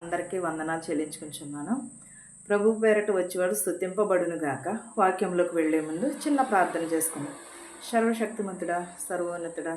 అందరికీ వందనాలు చెల్లించుకుంటున్నాను. ప్రభు పేరట వచ్చేవాడు స్తుతింపబడును గాక. వాక్యంలోకి వెళ్లే ముందు చిన్న ప్రార్థన చేసుకుందాం. సర్వశక్తిమంతుడా, సర్వోన్నతుడా,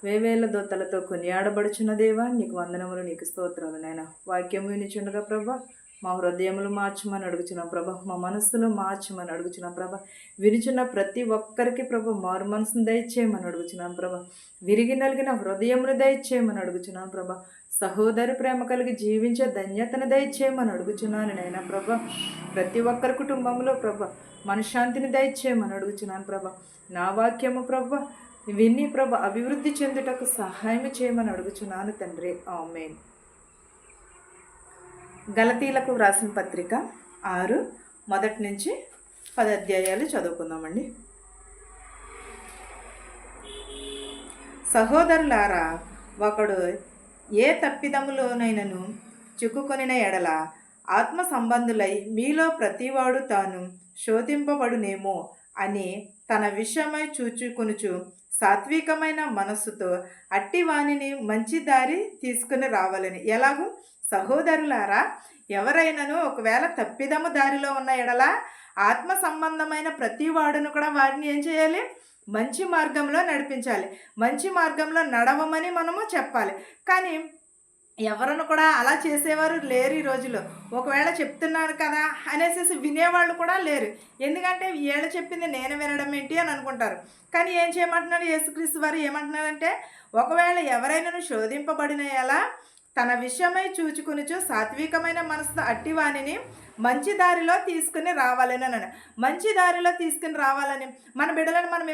వేవేల దోతలతో కొనియాడబడుచున్న దేవా, నీకు వందనములు, నీకు స్తోత్రాలు. నాయన వాక్యం వినిచుండగా ప్రభా, మా హృదయములు మార్చమని అడుగుచున్నాం ప్రభా, మా మనస్సులో మార్చమని అడుగుచున్నాం ప్రభా. వినిచున్న ప్రతి ఒక్కరికి ప్రభా మారు మనసును దయచేయమని అడుగుచున్నాం ప్రభా. విరిగి నలిగిన హృదయమును దయచేయమని అడుగుచున్నాం ప్రభా. సహోదరి ప్రేమ కలిగి జీవించే ధన్యతను దయచేయమని అడుగుచున్నాను నైనా ప్రభా. ప్రతి ఒక్కరి కుటుంబంలో ప్రభా మనశ్శాంతిని దయచేయమని అడుగుచున్నాను ప్రభా. నా వాక్యము ప్రభా విన్ని ప్రభా అభివృద్ధి చెందుటకు సహాయం చేయమని అడుగుచున్నాను తండ్రి. ఆమేన్. గలతీలకు వ్రాసిన పత్రిక 6 మొదటి నుంచి 10 అధ్యాయాలు చదువుకుందామండి. సహోదరులారా, ఒకడు ఏ తప్పిదములోనైనను చిక్కుకొనిన ఎడల ఆత్మ సంబంధులై మీలో ప్రతివాడు తాను శోధింపబడునేమో అని తన విషయమై చూచుకొనుచు సాత్వికమైన మనస్సుతో అట్టి వానిని మంచి దారి తీసుకుని రావాలని. ఎలాగూ సహోదరులారా, ఎవరైనాను ఒకవేళ తప్పిదము దారిలో ఉన్న ఎడల ఆత్మ సంబంధమైన ప్రతి వాడును కూడా వారిని ఏం చేయాలి? మంచి మార్గంలో నడిపించాలి. మంచి మార్గంలో నడవమని మనము చెప్పాలి. కానీ ఎవరను కూడా అలా చేసేవారు లేరు ఈ రోజుల్లో. ఒకవేళ చెప్తున్నాను కదా అనేసి వినేవాళ్ళు కూడా లేరు. ఎందుకంటే వీళ్ళు చెప్పింది నేను వినడం ఏంటి అని అనుకుంటారు. కానీ ఏం చేయమంటున్నాడు యేసుక్రీస్తు వారు? ఏమంటున్నారంటే, ఒకవేళ ఎవరైనా శోధింపబడిన ఎలా తన విషయమై చూచుకునిచు సాత్వికమైన మనసుతో అట్టివాణిని మంచి దారిలో తీసుకుని రావాలని అన్నాడు. మంచి దారిలో తీసుకుని రావాలని మన బిడ్డలను మనం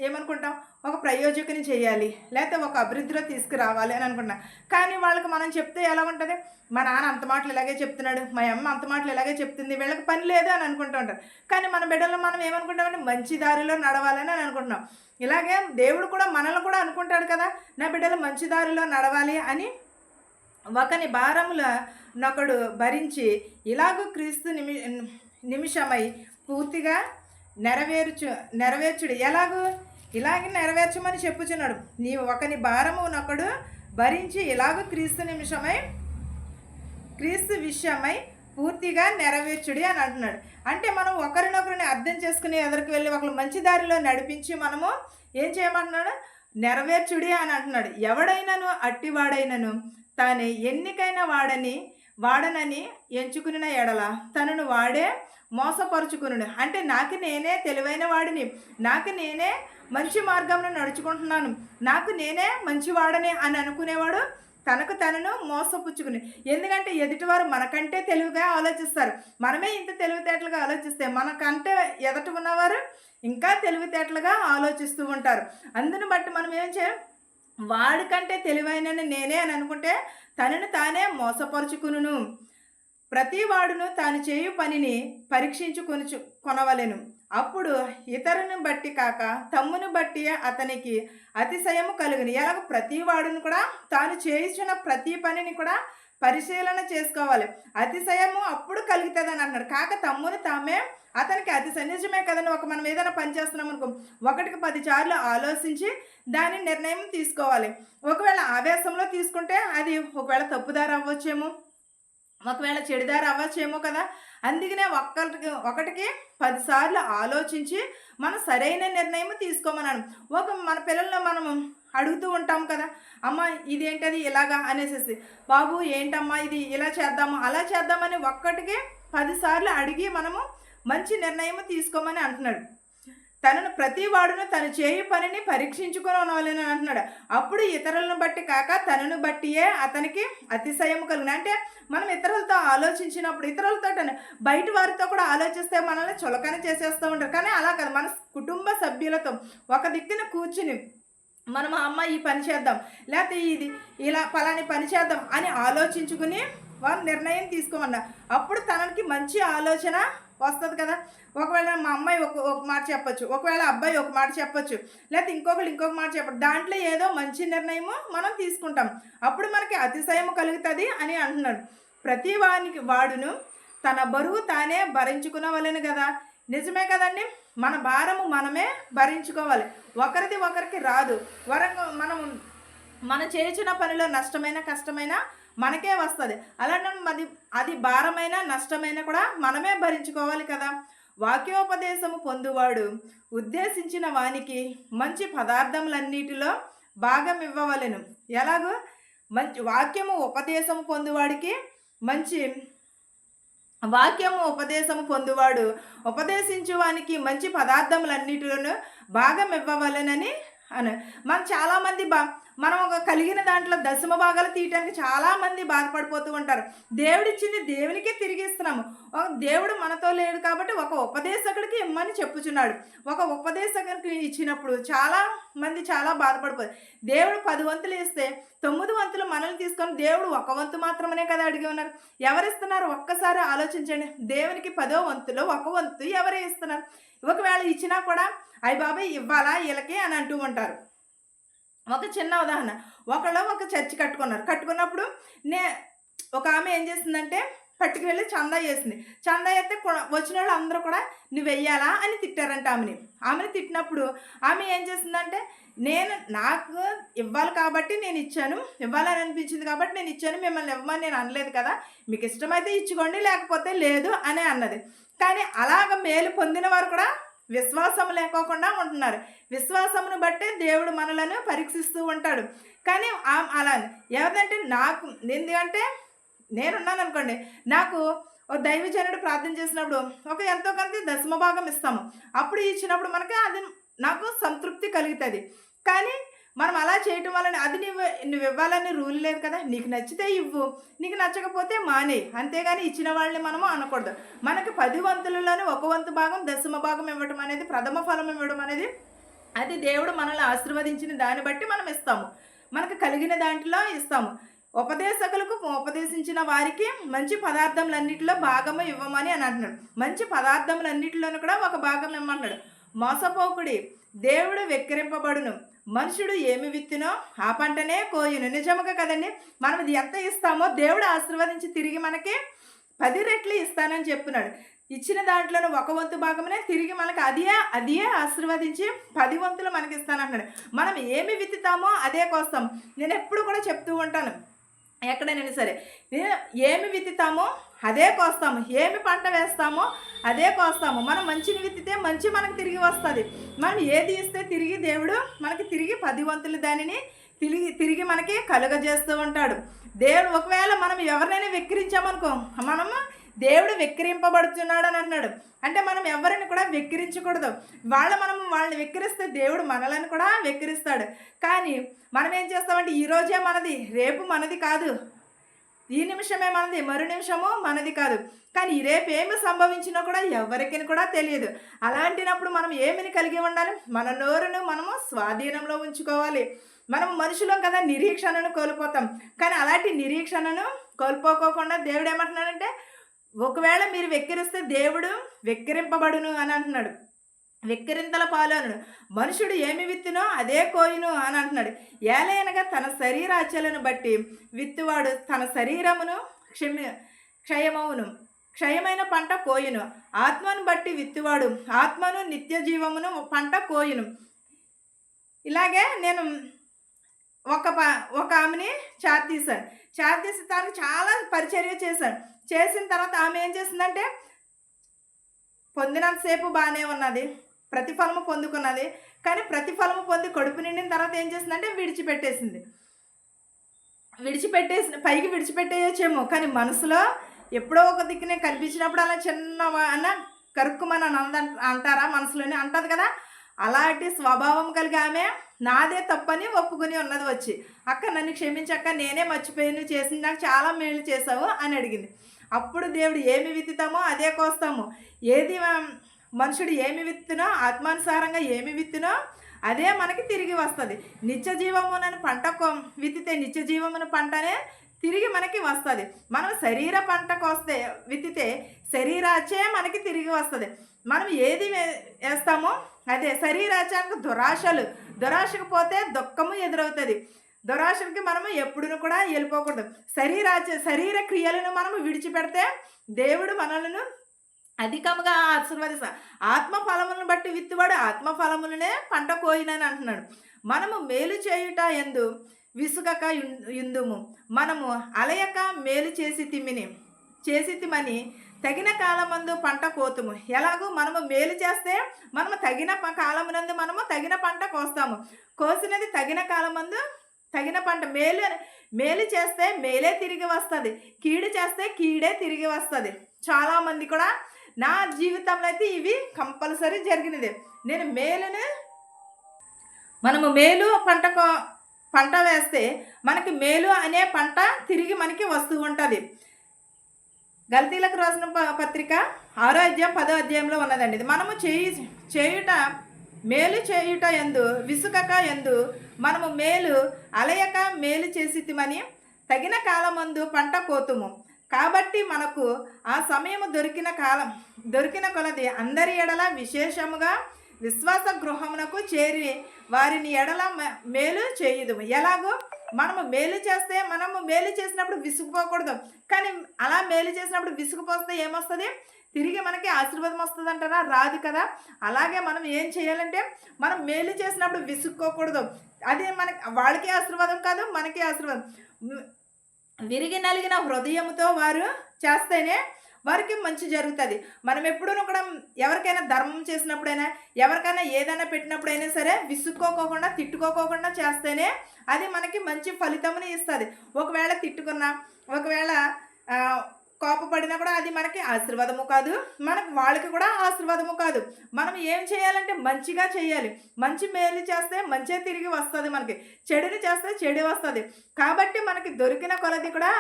ఏమనుకుంటాం? ఒక ప్రయోజకుని చేయాలి, లేకపోతే ఒక అభివృద్ధిలో తీసుకురావాలి అని అనుకుంటాం. కానీ వాళ్ళకి మనం చెప్తే ఎలా ఉంటుంది? మా నాన్న అంత మాటలు ఇలాగే చెప్తున్నాడు, మా అమ్మ అంత మాటలు ఇలాగే చెప్తుంది, వీళ్ళకి పని లేదు అని అనుకుంటూ ఉంటారు. కానీ మన బిడ్డలను మనం ఏమనుకుంటామంటే మంచి దారిలో నడవాలని అని అనుకుంటున్నాం. ఇలాగే దేవుడు కూడా మనల్ని కూడా అనుకుంటాడు కదా, నా బిడ్డలు మంచి దారిలో నడవాలి అని. ఒకని భారముల నొకడు భరించి ఇలాగూ క్రీస్తు నిమిషమై పూర్తిగా నెరవేర్చుడు. ఇలాగే నెరవేర్చమని చెప్పుచున్నాడు. నీవు ఒకని భారము నొకడు భరించి ఇలాగూ క్రీస్తు విషయమై పూర్తిగా నెరవేర్చుడి అని అంటున్నాడు. అంటే మనం ఒకరినొకరిని అర్థం చేసుకుని ఎదురుకు వెళ్ళి ఒకరు మంచి దారిలో నడిపించి మనము ఏం చేయమంటున్నాడు? నెరవేర్చుడి అని అంటున్నాడు. ఎవడైనాను అట్టివాడైనను తాను ఎన్నికైన వాడనని ఎంచుకున్న ఎడల తనను వాడే మోసపరుచుకును. అంటే నాకు నేనే తెలివైన వాడిని, నాకు నేనే మంచి మార్గంలో నడుచుకుంటున్నాను, నాకు నేనే మంచివాడని అని అనుకునేవాడు తనకు తనను మోసపుచ్చుకుని. ఎందుకంటే ఎదుటివారు మనకంటే తెలివిగా ఆలోచిస్తారు. మనమే ఇంత తెలివితేటలుగా ఆలోచిస్తే మనకంటే ఎదుట ఉన్నవారు ఇంకా తెలివితేటలుగా ఆలోచిస్తూ ఉంటారు. అందుని బట్టి మనం ఏం చేయాలి? వాడికంటే తెలివైన నేనే అని అనుకుంటే తనను తానే మోసపరుచుకును. ప్రతి వాడును తాను చేయు పనిని కొనవలెను. అప్పుడు ఇతరుని బట్టి కాక తమ్మును బట్టి అతనికి అతిశయము కలుగును. ఎలాగ ప్రతి వాడును కూడా తాను చేయించిన ప్రతి పనిని కూడా పరిశీలన చేసుకోవాలి. అతిశయము అప్పుడు కలుగుతుందని అన్నాడు. కాక తమ్మును తామే అతనికి అతిశయం. నిజమే కదండి. మనం ఏదైనా పని చేస్తున్నాం అనుకో, 1కి 10 సార్లు ఆలోచించి దాని నిర్ణయం తీసుకోవాలి. ఒకవేళ ఆవేశంలో తీసుకుంటే అది ఒకవేళ తప్పుదారి అవ్వచ్చేమో, ఒకవేళ చెడుదారి అవ్వచ్చేమో కదా. అందుకనే ఒకటికి 10 సార్లు ఆలోచించి మనం సరైన నిర్ణయం తీసుకోమన్నాను. మన పిల్లలను మనము అడుగుతూ ఉంటాం కదా, అమ్మ ఇదేంటది ఇలాగా అనేసి, బాబు ఏంటమ్మా ఇది ఇలా చేద్దాము అలా చేద్దామని 1కి 10 సార్లు అడిగి మనము మంచి నిర్ణయం తీసుకోమని అంటున్నాడు. తనను ప్రతి వాడును తను చేయు పనిని పరీక్షించుకోవాలని అంటున్నాడు. అప్పుడు ఇతరులను బట్టి కాక తనను బట్టియే అతనికి అతిశయము కలుగును. అంటే మనం ఇతరులతో ఆలోచించినప్పుడు, ఇతరులతో బయట వారితో కూడా ఆలోచిస్తే మనల్ని చులకన చేసేస్తూ ఉంటారు. కానీ అలా కాదు, మన కుటుంబ సభ్యులతో ఒక దిక్కున కూర్చుని మనం అమ్మ ఈ పని చేద్దాం, లేకపోతే ఇది ఇలా పలాని పని చేద్దాం అని ఆలోచించుకుని వాళ్ళు నిర్ణయం తీసుకోమన్నా. అప్పుడు తనకి మంచి ఆలోచన వస్తుంది కదా. ఒకవేళ మా అమ్మాయి ఒక మాట చెప్పచ్చు, ఒకవేళ అబ్బాయి ఒక మాట చెప్పచ్చు, లేకపోతే ఇంకొక మాట చెప్పచ్చు. దాంట్లో ఏదో మంచి నిర్ణయము మనం తీసుకుంటాం. అప్పుడు మనకి అతిశయము కలుగుతుంది అని అంటున్నాడు. ప్రతి వాడును తన బరువు తానే భరించుకునవలెను కదా. నిజమే కదండి. మన భారము మనమే భరించుకోవాలి. ఒకరికి రాదు. మనం చేసిన పనిలో నష్టమైన కష్టమైన మనకే వస్తుంది. అలాంటి అది భారమైన నష్టమైన కూడా మనమే భరించుకోవాలి కదా. వాక్యోపదేశము పొందువాడు ఉద్దేశించిన వానికి మంచి పదార్థములన్నిటిలో భాగం ఇవ్వవలెను. ఎలాగో మంచి వాక్యము ఉపదేశము పొందువాడికి మంచి వాక్యము ఉపదేశము పొందువాడు ఉపదేశించువానికి మంచి పదార్థములన్నిటిలోనూ భాగం ఇవ్వవలెనని మనం చాలామంది మనం ఒక కలిగిన దాంట్లో దశమ భాగాలు తీయటానికి చాలామంది బాధపడిపోతూ ఉంటారు. దేవుడిచ్చింది దేవునికే తిరిగి ఇస్తున్నాము. దేవుడు మనతో లేడు కాబట్టి ఒక ఉపదేశకుడికి ఇమ్మని చెప్పుచున్నాడు. ఒక ఉపదేశకుడికి ఇచ్చినప్పుడు చాలా బాధపడిపోతారు. దేవుడు 10 వంతులు ఇస్తే 9 వంతులు మనల్ని తీసుకొని దేవుడు 1 వంతు మాత్రమే కదా అడిగి ఉన్నారు. ఎవరిస్తున్నారు ఒక్కసారి ఆలోచించండి. దేవునికి 10వ వంతులో 1 వంతు ఎవరే ఇస్తున్నారు? ఒకవేళ ఇచ్చినా కూడా అయ్య బాబాయ్ ఇవ్వాలా వీళ్ళకి అని అంటూ ఉంటారు. ఒక చిన్న ఉదాహరణ, ఒక చర్చి కట్టుకున్నప్పుడు ఒక ఆమె ఏం చేసిందంటే పట్టుకువెళ్ళి చందా చేసింది. చందా అయితే వచ్చిన వాళ్ళు అందరూ కూడా నువ్వు వెయ్యాలా అని తిట్టారంట ఆమెని తిట్టినప్పుడు ఆమె ఏం చేసిందంటే నాకు ఇవ్వాలి కాబట్టి నేను ఇచ్చాను, ఇవ్వాలని అనిపించింది కాబట్టి నేను ఇచ్చాను, మిమ్మల్ని ఇవ్వమని నేను అనలేదు కదా, మీకు ఇష్టమైతే ఇచ్చుకోండి లేకపోతే లేదు అని అన్నది. కానీ అలాగ మేలు పొందిన వారు కూడా విశ్వాసం లేకోకుండా ఉంటున్నారు. విశ్వాసమును బట్టే దేవుడు మనలను పరీక్షిస్తూ ఉంటాడు. కానీ అలా ఎవరిదంటే ఎందుకంటే నేనున్నాను అనుకోండి, నాకు ఒక దైవజనుడు ప్రార్థన చేసినప్పుడు ఎంతో కొంత దశమ భాగం ఇస్తాము. అప్పుడు ఇచ్చినప్పుడు అది నాకు సంతృప్తి కలుగుతుంది. కానీ మనం అలా చేయటం వలన అది నువ్వు ఇవ్వాలని రూల్ లేదు కదా. నీకు నచ్చితే ఇవ్వు, నీకు నచ్చకపోతే మానే, అంతేగాని ఇచ్చిన వాళ్ళని మనము అనకూడదు. మనకి 10 వంతులలోనే 1 వంతు భాగం దశమ భాగం ఇవ్వడం అనేది, ప్రథమ ఫలం ఇవ్వడం అనేది అది దేవుడు మనల్ని ఆశీర్వదించిన దాన్ని బట్టి మనం ఇస్తాము. మనకు కలిగిన దాంట్లో ఇస్తాము. ఉపదేశకులకు ఉపదేశించిన వారికి మంచి పదార్థములన్నిటిలో భాగము ఇవ్వమని అని అంటున్నాడు. మంచి పదార్థములన్నిటిలోనూ కూడా ఒక భాగం ఇవ్వమన్నాడు. మోసపోకుడి, దేవుడు వెక్కిరింపబడును, మనుషుడు ఏమి విత్తునో ఆ పంటనే కోయును. నిజముగా కదండి, మనం ఇది ఎంత ఇస్తామో దేవుడు ఆశీర్వదించి తిరిగి మనకి 10 రెట్లు ఇస్తానని చెప్తున్నాడు. ఇచ్చిన దాంట్లోనూ 1 వంతు భాగమునే తిరిగి మనకి అదే ఆశీర్వదించి 10 వంతులు మనకి ఇస్తానంటున్నాడు. మనం ఏమి విత్తుతామో అదే కోస్తాం. నేను ఎప్పుడు కూడా చెప్తూ ఉంటాను, ఎక్కడైనా సరే ఏమి విత్తుతామో అదే కోస్తాము, ఏమి పంట వేస్తామో అదే కోస్తాము. మనం మంచిని విత్తితే మంచి మనకు తిరిగి వస్తుంది. మనం ఏది ఇస్తే తిరిగి దేవుడు మనకి తిరిగి 10 వంతులు దానిని తిరిగి మనకి కలుగజేస్తూ ఉంటాడు. దేవుడు ఒకవేళ మనం ఎవరినైనా వెక్కిరించామనుకో, మనము దేవుడు వెక్కిరింపబడుతున్నాడు అని అంటున్నాడు. అంటే మనం ఎవరిని కూడా వెక్కిరించకూడదు. వాళ్ళని వెక్కిరిస్తే దేవుడు మనల్ని కూడా వెక్కిరిస్తాడు. కానీ మనం ఏం చేస్తామంటే ఈరోజే మనది, రేపు మనది కాదు, ఈ నిమిషమే మనది, మరు నిమిషము మనది కాదు. కానీ రేపు ఏమి సంభవించినా కూడా ఎవరికి కూడా తెలియదు. అలాంటినప్పుడు మనం ఏమిని కలిగి ఉండాలి? మన నోరును మనము స్వాధీనంలో ఉంచుకోవాలి. మనం మనుషులం కదా, నిరీక్షణను కోల్పోతాం. కానీ అలాంటి నిరీక్షణను కోల్పోకోకుండా దేవుడు ఏమంటున్నాడంటే, ఒకవేళ మీరు వెక్కిరిస్తే దేవుడు వెక్కిరింపబడును అని అంటున్నాడు. వెక్కిరింతల పాలనను మనుషుడు ఏమి విత్తునో అదే కోయును అని అంటున్నాడు. ఏలైనగా తన శరీరాచలను బట్టి విత్తువాడు తన శరీరమును క్షయమైన పంట కోయును. ఆత్మను బట్టి విత్తువాడు ఆత్మను నిత్య జీవమును పంట కోయును. ఇలాగే నేను ఒక ఆమెని చార్తీసి తనకు చాలా పరిచర్య చేసిన తర్వాత ఆమె ఏం చేసిందంటే, పొందినంతసేపు బాగానే ఉన్నది, ప్రతిఫలము పొందుకున్నది. కానీ ప్రతిఫలము పొంది కడుపు నిండిన తర్వాత ఏం చేసిందంటే పైకి విడిచిపెట్టేయచ్చేమో, కానీ మనసులో ఎప్పుడో ఒక దిక్కునే కనిపించినప్పుడు అలా చిన్న కరుక్కుమని అంటారా, మనసులోనే అంటది కదా. అలాంటి స్వభావం కలిగి ఆమె నాదే తప్పని ఒప్పుకొని ఉన్నది. వచ్చి అక్క నన్ను క్షమించక్క, నేనే మర్చిపోయాను, చేసింది నాకు చాలా మేలు చేసావు అని అడిగింది. అప్పుడు దేవుడు ఏమి విత్తుతామో అదే కోస్తాము. ఏది మనుషుడు ఏమి విత్తునో, ఆత్మానుసారంగా ఏమి విత్తునో అదే మనకి తిరిగి వస్తుంది. నిత్య జీవమునని పంట విత్తితే నిత్య జీవమున పంటనే తిరిగి మనకి వస్తుంది. మనం శరీర పంట విత్తితే శరీరాచే మనకి తిరిగి వస్తుంది. మనం ఏది వేస్తామో అదే. శరీరాచానికి దురాశకు పోతే దుఃఖము ఎదురవుతుంది. దురాశకి మనము ఎప్పుడును కూడా వెళ్ళిపోకూడదు. శరీర క్రియలను మనము విడిచిపెడితే దేవుడు మనలను అధికముగా ఆశీర్వదిస్తాడు. ఆత్మఫలములను బట్టి విత్తువాడు ఆత్మఫలములనే పంట కోయినని అంటున్నాడు. మనము మేలు చేయుట యందు విసుగక యుందుము. మనము అలయక మేలు చేసితిమని తగిన కాలమందు పంట కోతుము. ఎలాగూ మనము మేలు చేస్తే మనము తగిన కాలమునందు మనము తగిన పంట కోస్తాము. కోసినది తగిన కాలమందు తగిన పంట. మేలు చేస్తే మేలే తిరిగి వస్తుంది, కీడు చేస్తే కీడే తిరిగి వస్తుంది. చాలామంది కూడా నా జీవితంలో అయితే ఇవి కంపల్సరీ జరిగినది. నేను మనము మేలు పంట వేస్తే మనకి మేలు అనే పంట తిరిగి మనకి వస్తూ ఉంటుంది. గల్తీలకు రాసిన పత్రిక 6వ అధ్యాయం 10వ అధ్యాయంలో ఉన్నదండి. ఇది మనము మేలు చేయుట ఎందు విసుగక ఎందు మనము మేలు అలయక మేలు చేసితిమని తగిన కాలమందు పంట కోతుము. కాబట్టి మనకు ఆ సమయము దొరికిన కొలది అందరి ఎడల విశేషముగా విశ్వాస గృహమునకు చేరి వారిని ఎడల మేలు చేయుదు. ఎలాగో మనము మేలు చేసినప్పుడు విసుగుపోకూడదు. కానీ అలా మేలు చేసినప్పుడు విసుగుపోస్తే ఏమొస్తుంది? తిరిగి మనకి ఆశీర్వాదం వస్తుంది అంటారా? రాదు కదా. అలాగే మనం ఏం చేయాలంటే మనం మేలు చేసినప్పుడు విసుక్కోకూడదు. అది వాళ్ళకి ఆశీర్వాదం కాదు, మనకి ఆశీర్వాదం. విరిగి నలిగిన హృదయంతో వారు చేస్తేనే వారికి మంచి జరుగుతుంది. మనం ఎప్పుడూ కూడా ఎవరికైనా ధర్మం చేసినప్పుడైనా ఎవరికైనా ఏదైనా పెట్టినప్పుడైనా సరే విసుక్కోకుండా తిట్టుకోకుండా చేస్తేనే అది మనకి మంచి ఫలితముని ఇస్తుంది. ఒకవేళ కోపపడినా కూడా అది మనకి ఆశీర్వాదము కాదు, వాళ్ళకి కూడా ఆశీర్వాదము కాదు. మనం ఏం చేయాలంటే మంచిగా చేయాలి. మంచి మేలు చేస్తే మంచి తిరిగి వస్తుంది, మనకి చెడుని చేస్తే చెడు వస్తుంది. కాబట్టి మనకి దొరికిన కొలది కూడా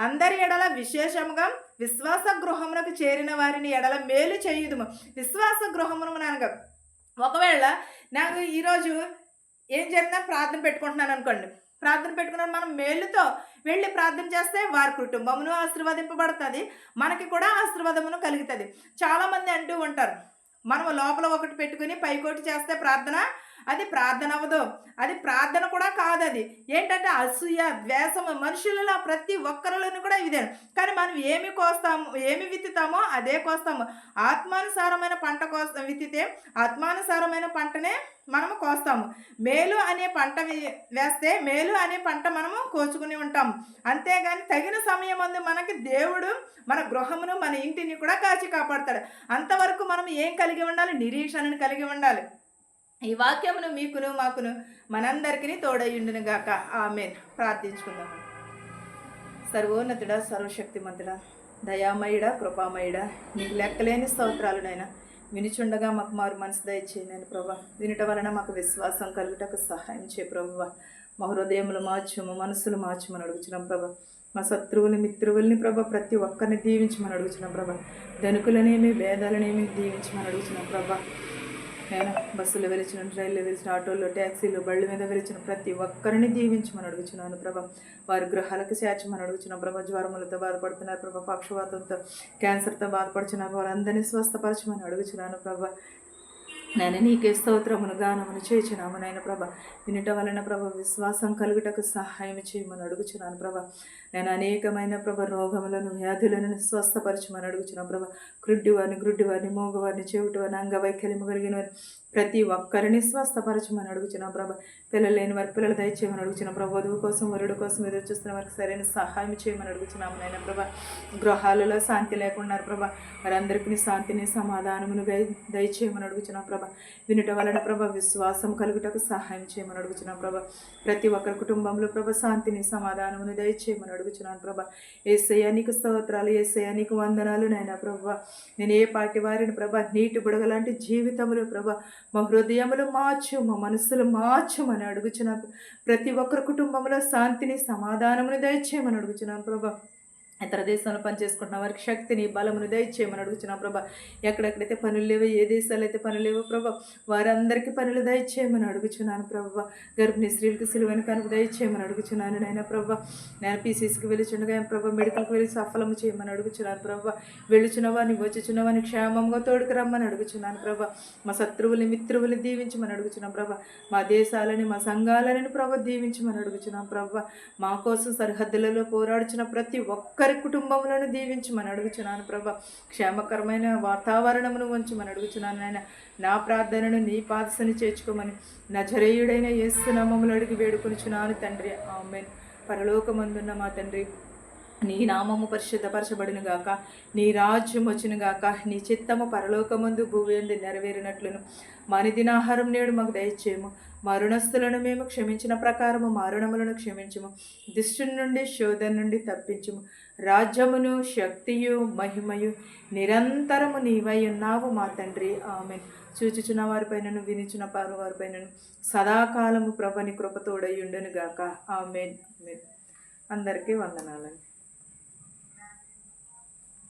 అందరి ఎడల విశేషంగా విశ్వాస గృహమునకు చేరిన వారిని ఎడల మేలు చేయుదుము. విశ్వాస గృహమును అనగా ఒకవేళ నాకు ఈరోజు ఏం జరిగినా ప్రార్థన పెట్టుకుంటున్నాను అనుకోండి. ప్రార్థన పెట్టుకున్నాను, మనం మేలుతో వెళ్ళి ప్రార్థన చేస్తే వారి కుటుంబమును ఆశీర్వదింపబడుతుంది, మనకి కూడా ఆశీర్వాదమును కలుగుతుంది. చాలామంది అంటూ ఉంటారు, మనం లోపల ఒకటి పెట్టుకుని పైకోటి చేస్తే అది ప్రార్థన అవ్వదు. అది ప్రార్థన కూడా కాదు. అది ఏంటంటే అసూయ, ద్వేషము. మనుషులలో ప్రతి ఒక్కరిలోనూ కూడా ఇదే. కానీ మనం ఏమి విత్తుతామో అదే కోస్తాము. ఆత్మానుసారమైన పంట విత్తితే ఆత్మానుసారమైన పంటనే మనము కోస్తాము. మేలు అనే పంట వేస్తే మేలు అనే పంట మనము కోసుకుని ఉంటాము. అంతేగాని తగిన సమయం అందు మనకి దేవుడు మన గృహమును మన ఇంటిని కూడా కాచి కాపాడతాడు. అంతవరకు మనం ఏం కలిగి ఉండాలి? నిరీక్షణను కలిగి ఉండాలి. ఈ వాక్యమును మీకును మాకును మనందరికీ తోడయ్యుండును గాక. ఆమేన్. ప్రార్థించుకుందాం. సర్వోన్నతుడా, సర్వశక్తిమంతుడా, దయామయుడా, కృపామయుడా, నీకు లెక్కలేని స్తోత్రాలునైనా వినుచుండగా మాకు మారు మనసు దయచేయను ప్రభా. వినుట వలన మాకు విశ్వాసం కలుగుటకు సహాయం చేయ ప్రభా. మా హృదయములు మార్చుము, మనసులు మార్చుమని అడుగుచున్నాం ప్రభా. మా శత్రువుని మిత్రువుల్ని ప్రభా ప్రతి ఒక్కరిని దీవించమని అడుగుచున్నాం ప్రభా. ధనికులనేమి భేదాలనేమి దీవించమని అడుగుచున్నాం ప్రభా. నేను బస్సులో వెలిచిన, రైల్లో వెలిచిన, ఆటోల్లో, ట్యాక్సీలో, బళ్ళు మీద వెలిచిన ప్రతి ఒక్కరిని దీవించమని అడుగుచున్నాను ప్రభా. వారి గృహాలకు చేర్చమని అడుగుచున్నాను ప్రభా. జ్వరములతో బాధపడుతున్నారు ప్రభా, పక్షవాతంతో, క్యాన్సర్తో బాధపడుతున్నారు, వారందరినీ స్వస్థపరచమని అడుగుచున్నాను ప్రభా. నేను నీకే స్తోత్రమును గానమును చేయుచున్నాము నాయన ప్రభా. వినుట వలన ప్రభా విశ్వాసం కలుగుటకు సహాయం చేయమని అడుగుచున్నాను ప్రభా. నేను అనేకమైన ప్రభా రోగములను, వ్యాధులను స్వస్థపరచమని అడుగుచున్నాను ప్రభా. గ్రుడ్డివారిని, మూగవారిని, చెవిటివారిని, అంగవైకల్యము కలిగిన వారిని ప్రతి ఒక్కరిని స్వస్థపరచమని అడుగుచున్నాం ప్రభా. పిల్లలు లేని వారి పిల్లలు దయచేయమని అడుగుచున్నాం ప్రభా. వధువు కోసం, వరుడు కోసం ఎదురు చూస్తున్న వారికి సరైన సహాయం చేయమని అడుగుచున్నాము నాయన ప్రభా. గృహాలలో శాంతి లేకున్నారు ప్రభా, వారందరికీ శాంతిని, సమాధానమును దయచేయమని అడుగుచున్నాం ప్రభా. వినుట వలన ప్రభా విశ్వాసం కలుగుటకు సహాయం చేయమని అడుగుచున్నాం ప్రభా. ప్రతి ఒక్కరి కుటుంబంలో ప్రభా శాంతిని, సమాధానమును దయచేయమని అడుగుచున్నాను ప్రభా. యేసయ్యా నీకు స్తోత్రాలు, యేసయ్యా నీకు వందనాలు నాయన ప్రభా. నేను ఏ పాటి వారిని ప్రభా నీటి బుడగలాంటి జీవితములు ప్రభా మా హృదయములు మార్చు, మా మనసులు మార్చుమని అడుగుచున్నాను. ప్రతి ఒక్కరి కుటుంబంలో శాంతిని, సమాధానమును దయచేయమని అడుగుచున్నాను ప్రభా. ఇతర దేశంలో పనిచేసుకుంటున్న వారికి శక్తిని, బలమును దయచేయమని అడుగుచున్నాం ప్రభా. ఎక్కడెక్కడైతే పనులు లేవో, ఏ దేశాల్లో అయితే పనులు లేవో ప్రభా వారందరికీ పనులు దయచేయమని అడుగుచున్నాను ప్రభా. గర్భిణీ స్త్రీలకు సిలువైన కనుక దయచేయమని అడుగుచున్నాను నాయన ప్రభా. నేను పీసీసీకి వెళ్ళుచుండగా ప్రభా మెడికల్కి వెళ్ళి సఫలము చేయమని అడుగుచున్నాను ప్రభా. వెళ్ళుచున్న వారిని, వచ్చుచున్న వారిని క్షేమంగా తోడుకు రమ్మని అడుగుచున్నాను ప్రభా. మా శత్రువుల్ని, మిత్రువుల్ని దీవించమని అడుగుచున్నాం ప్రభా. మా దేశాలని, మా సంఘాలని ప్రభా దీవించమని అడుగుచున్నాం ప్రభా. మా కోసం సరిహద్దులలో పోరాడుచున్న ప్రతి ఒక్క ఒక్కొక్కరి కుటుంబములను దీవించమని అడుగుచున్నాను ప్రభా. క్షేమకరమైన వాతావరణమును ఉంచమని అడుగుచున్నాను నాయన. నా ప్రార్థనను నీ పాదసని చేర్చుకోమని నజరేయుడైన యేసు నామములో అడిగి వేడుకొనుచున్నాను తండ్రి, ఆమేన్. పరలోకమందున్న మా తండ్రి, నీ నామము పరిశుద్ధపరచబడును గాక, నీ రాజ్యం వచ్చును గాక, నీ చిత్తము పరలోకమందు భూమి యందు నెరవేరినట్లును మా దినాహారం నేడు మాకు దయచేయము. మా రుణస్థులను మేము క్షమించిన ప్రకారము మా రుణములను క్షమించుము. దుష్టుని నుండి శోధన నుండి తప్పించుము. రాజ్యమును శక్తియు మహిమయు నిరంతరము నీవై ఉన్నావు మా తండ్రి, ఆమేన్. చూచుచున్న వారిపైనను వినిచున్న వారిపైనను సదాకాలము ప్రభుని కృపతోడై ఉండును గాక, ఆమేన్. అందరికీ వందనాలండి.